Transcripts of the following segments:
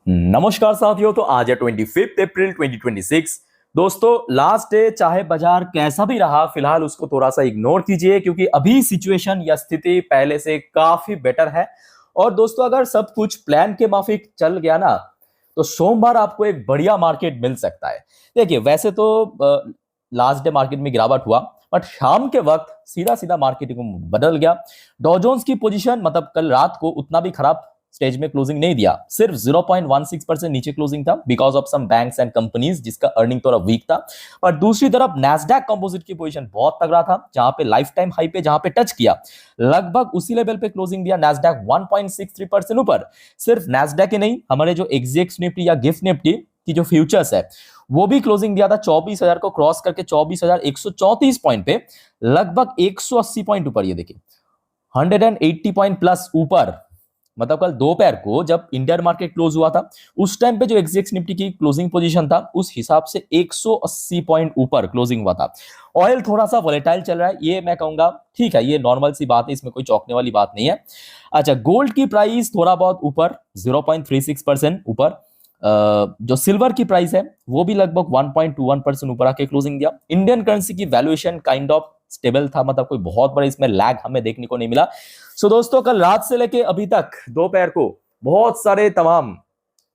नमस्कार साथियों। तो आज है 25 अप्रैल 2026। दोस्तों लास्ट डे, चाहे बाजार कैसा भी रहा, फिलहाल उसको थोड़ा सा इग्नोर कीजिए क्योंकि अभी सिचुएशन या स्थिति पहले से काफी बेटर है। और दोस्तों अगर सब कुछ प्लान के माफिक चल गया ना, तो सोमवार आपको एक बढ़िया मार्केट मिल सकता है। देखिए वैसे तो लास्ट डे मार्केट में गिरावट हुआ, बट शाम के वक्त सीधा सीधा मार्केट को बदल गया। डॉ जोन्स की पोजीशन मतलब कल रात को उतना भी खराब स्टेज में क्लोजिंग नहीं दिया, सिर्फ 0.16% नीचे क्लोजिंग था because of some banks and companies जिसका अर्निंग थोड़ा वीक था। पर दूसरी तरफ नैस्डैक कंपोजिट की पोजीशन बहुत तगड़ा था, जहां पे लाइफ टाइम हाई पे जहां पे टच किया, लगभग उसी लेवल पे क्लोजिंग दिया नैस्डैक 1.63% ऊपर। सिर्फ नैस्डैक ही नहीं, हमारे जो एक्सजेक्स निफ्टी या गिफ्ट निफ्टी की जो फ्यूचर्स है वो भी क्लोजिंग दिया था 24,000 को क्रॉस करके 24,134 पॉइंट पे, लगभग 180 पॉइंट ऊपर। ये देखिए 180 पॉइंट प्लस ऊपर। मतलब कल दोपहर को जब इंडियन मार्केट क्लोज हुआ था, उस टाइम पे जो एक्सजेक्स निफ्टी की क्लोजिंग पोजीशन था उस हिसाब से 180 पॉइंट ऊपर क्लोजिंग हुआ था। ऑयल थोड़ा सा वोलेटाइल चल रहा है, ये मैं कहूंगा ठीक है, ये नॉर्मल सी बात है, इसमें कोई चौंकने वाली बात नहीं है। अच्छा, गोल्ड की प्राइस थोड़ा बहुत ऊपर 0.36% ऊपर। जो सिल्वर की प्राइस है वो भी लगभग 1.21% ऊपर आके क्लोजिंग दिया। इंडियन करेंसी की वैल्यूएशन काइंड ऑफ स्टेबल था, मतलब कोई बहुत बड़ा इसमें लैग हमें देखने को नहीं मिला। सो दोस्तों कल रात से लेके अभी तक दोपहर को बहुत सारे तमाम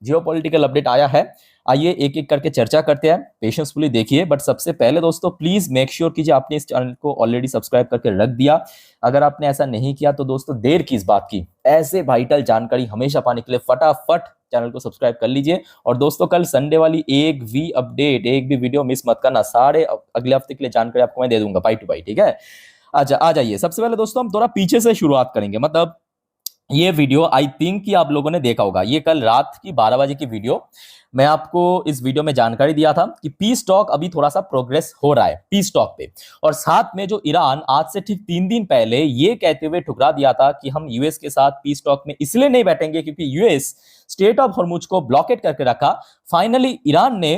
जियोपॉलिटिकल अपडेट आया है। आइए एक एक करके चर्चा करते हैं, पेशेंसफुली देखिए। बट सबसे पहले दोस्तों प्लीज मेक श्योर कीजिए आपने इस चैनल को ऑलरेडी सब्सक्राइब करके रख दिया। अगर आपने ऐसा नहीं किया तो दोस्तों देर किस बात की, ऐसे वाइटल जानकारी हमेशा पाने के लिए फटाफट चैनल को सब्सक्राइब कर लीजिए। और दोस्तों कल संडे वाली एक भी अपडेट, एक भी वीडियो मिस मत करना, सारे अगले हफ्ते के लिए जानकारी आपको मैं दे दूंगा बाई टू बाई, ठीक है। अच्छा आ जाइए, सबसे पहले दोस्तों हम थोड़ा पीछे से शुरुआत करेंगे। मतलब ये वीडियो आई थिंक कि आप लोगों ने देखा होगा, ये कल रात की 12 बजे की वीडियो। मैं आपको इस वीडियो में जानकारी दिया था कि पी स्टॉक अभी थोड़ा सा प्रोग्रेस हो रहा है पी स्टॉक पे। और साथ में जो ईरान आज से ठीक 3 दिन पहले ये कहते हुए ठुकरा दिया था कि हम यूएस के साथ पी स्टॉक में इसलिए नहीं बैठेंगे क्योंकि यूएस स्टेट ऑफ हॉर्मुज को ब्लॉकेट करके रखा, फाइनली ईरान ने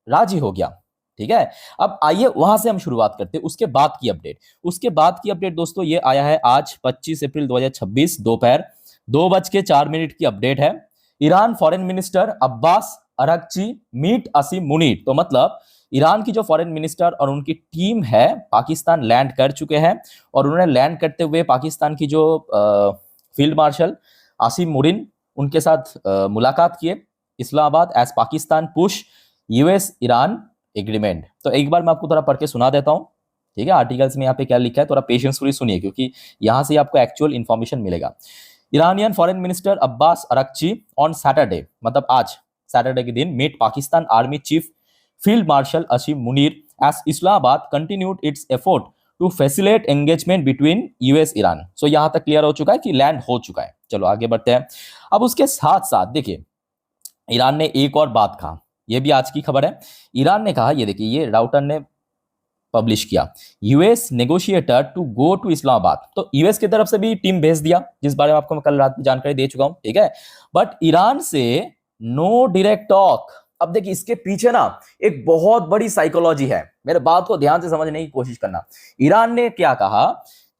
राजी हो गया। ठीक है, अब आइए वहां से हम शुरुआत करते हैं उसके बाद की अपडेट। उसके बाद की अपडेट दोस्तों ये आया है आज 25 अप्रैल 2026 दोपहर 2:04 की अपडेट है। Iran foreign minister Abbas Araghchi meet Asim Munir, तो मतलब ईरान की जो फॉरेन मिनिस्टर और उनकी टीम है पाकिस्तान लैंड कर चुके हैं। और उन्होंने लैंड करते हुए पाकिस्तान की जो फील्ड मार्शल आसिम मुरीन उनके साथ मुलाकात किए Islamabad as Pakistan push US Iran agreement. तो एक बार मैं आपको थोड़ा पढ़ के सुना देता हूं, ठीक है, आर्टिकल्स में यहाँ पे क्या लिखा है, थोड़ा पेशेंसफुली सुनिए क्योंकि यहां से आपको एक्चुअल इंफॉर्मेशन मिलेगा। Iranian foreign minister Abbas Araghchi on Saturday, मतलब आज सैटरडे के दिन, meet Pakistan army chief field marshal Asim Munir as Islamabad continued its effort to facilitate engagement between US Iran. So यहां तक क्लियर हो चुका है कि लैंड हो चुका है। चलो आगे बढ़ते हैं। अब उसके साथ साथ देखिए ईरान ने एक और बात कहा, यह भी आज की खबर है। ईरान ने कहा, ये देखिए ये राउटर ने पब्लिश किया, US negotiator to go to Islamabad. तो यूएस की तरफ से भी टीम भेज दिया, जिस बारे में आपको मैं कल रात में जानकारी दे चुका हूं, ठीक है। बट ईरान से नो डायरेक्ट टॉक। अब देखिए इसके पीछे ना एक बहुत बड़ी साइकोलॉजी है, मेरे बात को ध्यान से समझने की कोशिश करना। ईरान ने क्या कहा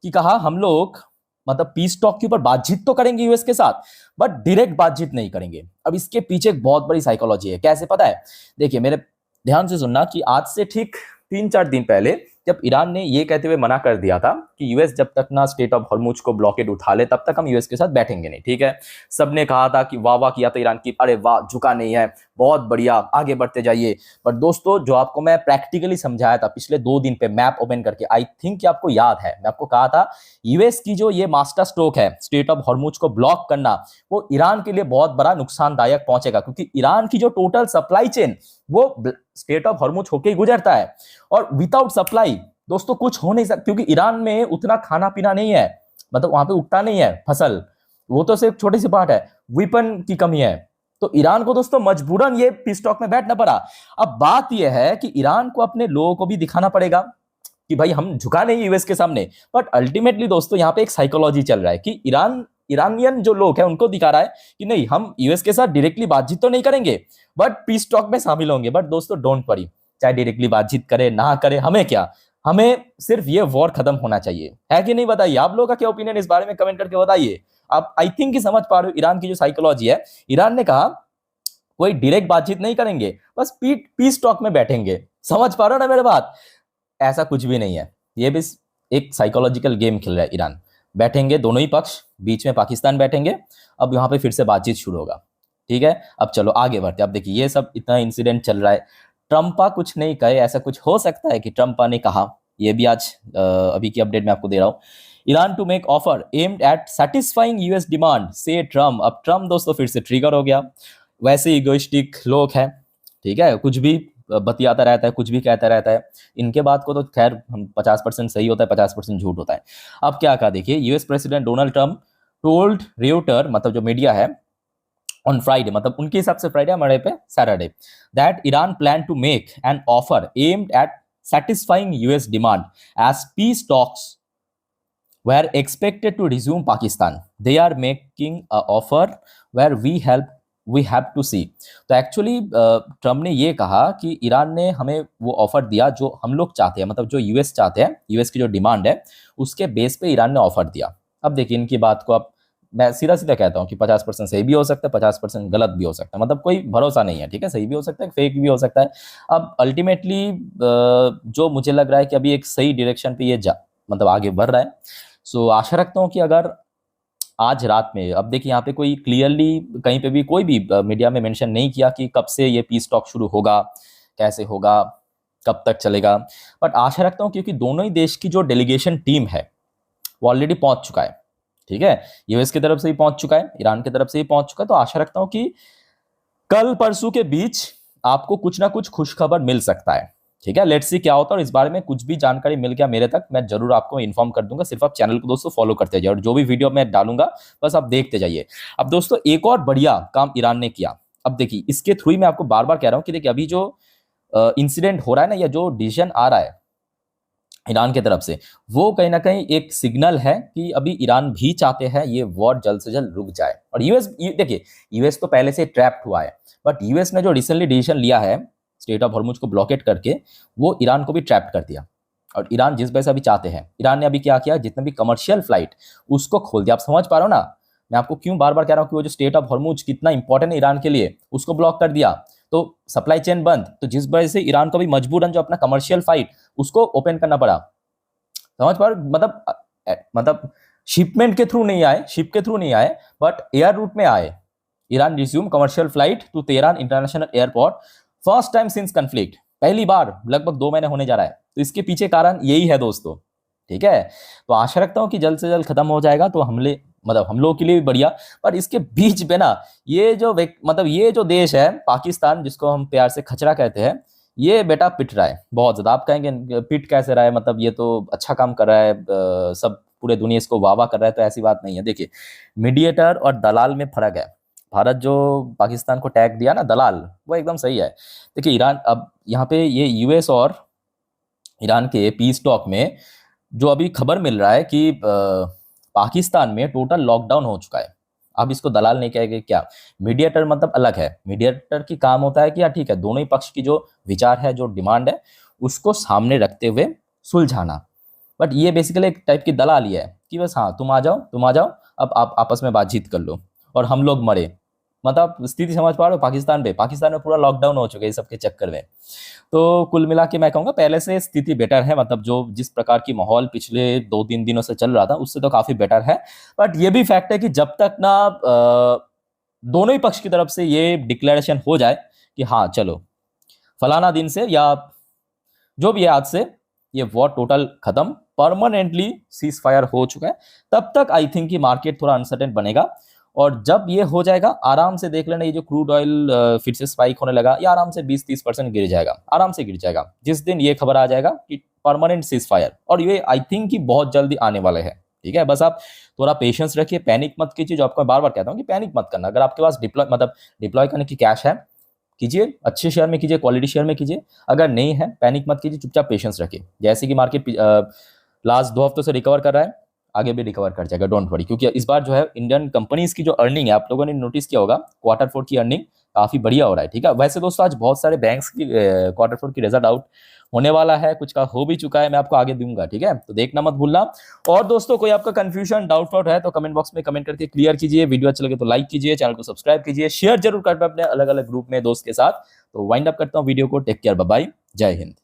कि कहा हम लोग मतलब पीस टॉक के ऊपर बातचीत तो करेंगे यूएस के साथ, बट डायरेक्ट बातचीत नहीं करेंगे। अब इसके पीछे एक बहुत बड़ी साइकोलॉजी है, कैसे पता है? देखिए मेरे ध्यान से सुनना कि आज से ठीक 3-4 दिन पहले जब ईरान ने ये कहते हुए मना कर दिया था कि यूएस जब तक ना स्टेट ऑफ हॉर्मुज को ब्लॉकेड उठा ले तब तक हम यूएस के साथ बैठेंगे नहीं, ठीक है। सबने कहा था कि वाह वाह किया था ईरान की, अरे वाह झुका नहीं है, बहुत बढ़िया, आगे बढ़ते जाइए। बट दोस्तों जो आपको मैं प्रैक्टिकली समझाया था पिछले 2 दिन पे मैप ओपन करके, आई थिंक आपको याद है, मैं आपको कहा था यूएस की जो ये मास्टर स्ट्रोक है स्टेट ऑफ हॉर्मुज को ब्लॉक करना, वो ईरान के लिए बहुत बड़ा नुकसानदायक पहुंचेगा क्योंकि ईरान की जो टोटल सप्लाई चेन वो स्टेट ऑफ हॉर्मुज होके ही गुजरता है। और विदाउट सप्लाई दोस्तों कुछ हो नहीं सकता क्योंकि ईरान में उतना खाना पीना नहीं है, मतलब वहां पे उगता नहीं है फसल, वो तो सिर्फ छोटी सी पार्ट है, वेपन की कमी है। तो ईरान को दोस्तों मजबूरन ये पीस स्टॉक में बैठना पड़ा। अब बात यह है कि ईरान को अपने लोगों को भी दिखाना पड़ेगा कि भाई हम झुका नहीं यूएस के सामने। बट अल्टीमेटली दोस्तों यहाँ पे एक साइकोलॉजी चल रहा है कि ईरानियन जो लोग हैं उनको दिखा रहा है कि नहीं हम यूएस के साथ डायरेक्टली बातचीत तो नहीं करेंगे बट पीस टॉक में शामिल होंगे। बट दोस्तों डोंट वरी, चाहे डायरेक्टली बातचीत करे ना करे हमें क्या, हमें सिर्फ ये वॉर खत्म होना चाहिए, है कि नहीं? बताइए आप लोगों का क्या ओपिनियन इस बारे में कमेंट करके बताइए। आप आई थिंक समझ पा रहे हो ईरान की जो साइकोलॉजी है। ईरान ने कहा कोई डायरेक्ट बातचीत नहीं करेंगे, बस पीस टॉक में बैठेंगे। समझ पा रहे हो ना मेरे बात? ऐसा कुछ भी नहीं है, ये भी एक साइकोलॉजिकल गेम खेल रहा है ईरान। बैठेंगे दोनों ही पक्ष, बीच में पाकिस्तान बैठेंगे, अब यहाँ पे फिर से बातचीत शुरू होगा। ठीक है, अब चलो आगे बढ़ते। अब देखिए ये सब इतना इंसिडेंट चल रहा है, ट्रम्पा कुछ नहीं कहे, ऐसा कुछ हो सकता है कि ट्रम्पा ने कहा? ये भी आज अभी की अपडेट मैं आपको दे रहा हूँ। Iran to make offer aimed at satisfying US demand says Trump. अब ट्रम्प दोस्तों फिर से ट्रिगर हो गया। वैसे इगोइस्टिक लोग हैं, ठीक है, कुछ भी बतियाता रहता है, कुछ भी कहता रहता है। इनके बात को तो खैर हम 50% सही होता है, 50% झूठ होता है। अब क्या कहा देखिए, US president Donald Trump told Reuters, मतलब जो मीडिया है, ऑन फ्राइडे, मतलब उनके हिसाब से फ्राइडे, हमारे पे Saturday, that Iran plan to make an offer aimed at satisfying US demand as peace talks were expected to resume Pakistan. They are making a offer where we have to see. तो actually Trump ने ये कहा कि Iran ने हमें वो offer दिया जो हम लोग चाहते हैं, मतलब जो यूएस चाहते हैं, यूएस की जो डिमांड है उसके बेस पे ईरान ने ऑफर दिया। अब देखिए इनकी बात को, अब मैं सीधा सीधा कहता हूँ कि 50% सही भी हो सकता है, 50% गलत भी हो सकता है, मतलब कोई भरोसा नहीं है। ठीक है, सही भी हो सकता है, फेक भी हो सकता है। अब अल्टीमेटली जो मुझे लग रहा है कि अभी एक सही डायरेक्शन पे ये मतलब आगे बढ़ रहा है। सो आशा रखता हूँ कि अगर आज रात में, अब देखिए यहाँ पे कोई क्लियरली कहीं पे भी कोई भी मीडिया में मेंशन नहीं किया कि कब से ये पीस टॉक शुरू होगा, कैसे होगा, कब तक चलेगा, बट आशा रखता हूँ क्योंकि दोनों ही देश की जो डेलीगेशन टीम है वो ऑलरेडी पहुंच चुका है। ठीक है, यूएस की तरफ से ही पहुंच चुका है, ईरान की तरफ से ही पहुंच चुका है। तो आशा रखता हूं कि कल परसों के बीच आपको कुछ ना कुछ खुशखबर मिल सकता है। ठीक है, लेट्स सी क्या होता है, और इस बारे में कुछ भी जानकारी मिल गया मेरे तक, मैं जरूर आपको इन्फॉर्म कर दूंगा। सिर्फ आप चैनल को दोस्तों फॉलो करते जाइए और जो भी वीडियो मैं डालूंगा बस आप देखते जाइए। अब दोस्तों एक और बढ़िया काम ईरान ने किया। अब देखिए इसके थ्रू मैं आपको बार बार कह रहा हूं कि देखिए अभी जो इंसिडेंट हो रहा है ना, या जो डिसीजन आ रहा है ईरान की तरफ से, वो कहीं ना कहीं एक सिग्नल है कि अभी ईरान भी चाहते हैं ये वॉर जल्द से जल्द रुक जाए। और यूएस देखिए, यूएस तो पहले से ट्रैप्ड हुआ है, बट यूएस ने जो रिसेंटली डिसीजन लिया है स्ट्रेट ऑफ हॉर्मुज को ब्लॉकेट करके, वो ईरान को भी ट्रैप्ड कर दिया। और ईरान जिस वजह से अभी चाहते हैं, ईरान ने अभी क्या किया, जितने भी कमर्शियल फ्लाइट उसको खोल दिया। आप समझ पा रहे हो ना मैं आपको क्यों बार बार कह रहा हूँ कि वो जो स्ट्रेट ऑफ हॉर्मुज कितना इंपॉर्टेंट है ईरान के लिए, उसको ब्लॉक कर दिया तो सप्लाई चेन बंद। तो जिस वजह से ईरान को भी मजबूरन जो अपना कमर्शियल फ्लाइट उसको ओपन करना पड़ा। समझ पा रहे, मतलब शिपमेंट के थ्रू नहीं आए, शिप के थ्रू नहीं आए, बट एयर रूट में आए। Iran resume commercial flight to Tehran international airport first time since conflict. पहली बार लगभग 2 महीने होने जा रहा है। तो इसके पीछे कारण यही है दोस्तों। ठीक है, तो आशा रखता हूं कि जल्द से जल्द खत्म हो जाएगा, तो मतलब हम लोगों के लिए भी बढ़िया। पर इसके बीच में ना ये जो मतलब ये जो देश है पाकिस्तान, जिसको हम प्यार से खचरा कहते हैं, ये बेटा पिट रहा है बहुत ज्यादा। आप कहेंगे पिट कैसे रहा है, मतलब ये तो अच्छा काम कर रहा है, सब पूरे दुनिया इसको वाह वाह कर रहा है, तो ऐसी बात नहीं है। देखिए मीडिएटर और दलाल में फर्क है। भारत जो पाकिस्तान को टैग दिया ना, दलाल, वो एकदम सही है। देखिए ईरान, अब यहाँ पे ये यूएस और ईरान के पीस टॉक में जो अभी खबर मिल रहा है कि पाकिस्तान में टोटल लॉकडाउन हो चुका है। अब इसको दलाल नहीं कहेंगे क्या, मीडिएटर मतलब अलग है। मीडिएटर की काम होता है कि यार ठीक है, दोनों ही पक्ष की जो विचार है, जो डिमांड है, उसको सामने रखते हुए सुलझाना। बट ये बेसिकली एक टाइप की दलाल ही है कि बस हाँ तुम आ जाओ, अब आप आपस में बातचीत कर लो और हम लोग मरे। मतलब स्थिति समझ पा रहे हो, पाकिस्तान में पूरा लॉकडाउन हो चुका है इस सबके चक्कर में। तो कुल मिला के मैं कहूँगा पहले से स्थिति बेटर है, मतलब जो जिस प्रकार की माहौल पिछले 2-3 दिनों से चल रहा था उससे तो काफी बेटर है। बट ये भी फैक्ट है कि जब तक ना दोनों ही पक्ष की तरफ से ये डिक्लेरेशन हो जाए कि हाँ चलो फलाना दिन से या जो भी है आज से ये वॉर टोटल खत्म, परमानेंटली सीज फायर हो चुका है, तब तक आई थिंक कि मार्केट थोड़ा अनसर्टेन बनेगा। और जब ये हो जाएगा आराम से देख लेना, ये जो क्रूड ऑयल फिर से स्पाइक होने लगा, ये आराम से 20-30% गिर जाएगा, आराम से गिर जाएगा जिस दिन ये खबर आ जाएगा कि परमानेंट सीज फायर। और ये आई थिंक कि बहुत जल्दी आने वाले हैं। ठीक है, बस आप थोड़ा पेशेंस रखिए, पैनिक मत कीजिए। जो आपको बार बार कहता हूँ कि पैनिक मत करना। अगर आपके पास डिप्लॉय करने की कैश है, कीजिए, अच्छे शेयर में कीजिए, क्वालिटी शेयर में कीजिए। अगर नहीं है पैनिक मत कीजिए, चुपचाप पेशेंस रखिए। जैसे कि मार्केट लास्ट 2 हफ्तों से रिकवर कर रहा है, आगे भी रिकवर कर जाएगा, डोंट वरी। क्योंकि इस बार जो है इंडियन कंपनीज की जो अर्निंग है, आप लोगों ने नोटिस किया होगा, Q4 की अर्निंग काफी बढ़िया हो रहा है। ठीक है, वैसे दोस्तों आज बहुत सारे बैंक्स की Q4 की रिजल्ट आउट होने वाला है, कुछ का हो भी चुका है, मैं आपको आगे दूंगा, ठीक है। तो देखना मत भूलना। और दोस्तों कोई आपका कंफ्यूजन डाउट है तो कमेंट बॉक्स में कमेंट करके क्लियर कीजिए। वीडियो अच्छा लगे तो लाइक कीजिए, चैनल को सब्सक्राइब कीजिए, शेयर जरूर कर अपने अलग अलग ग्रुप में दोस्त के साथ। तो वाइंड अप करता हूँ वीडियो को। टेक केयर, बाय बाय, जय हिंद।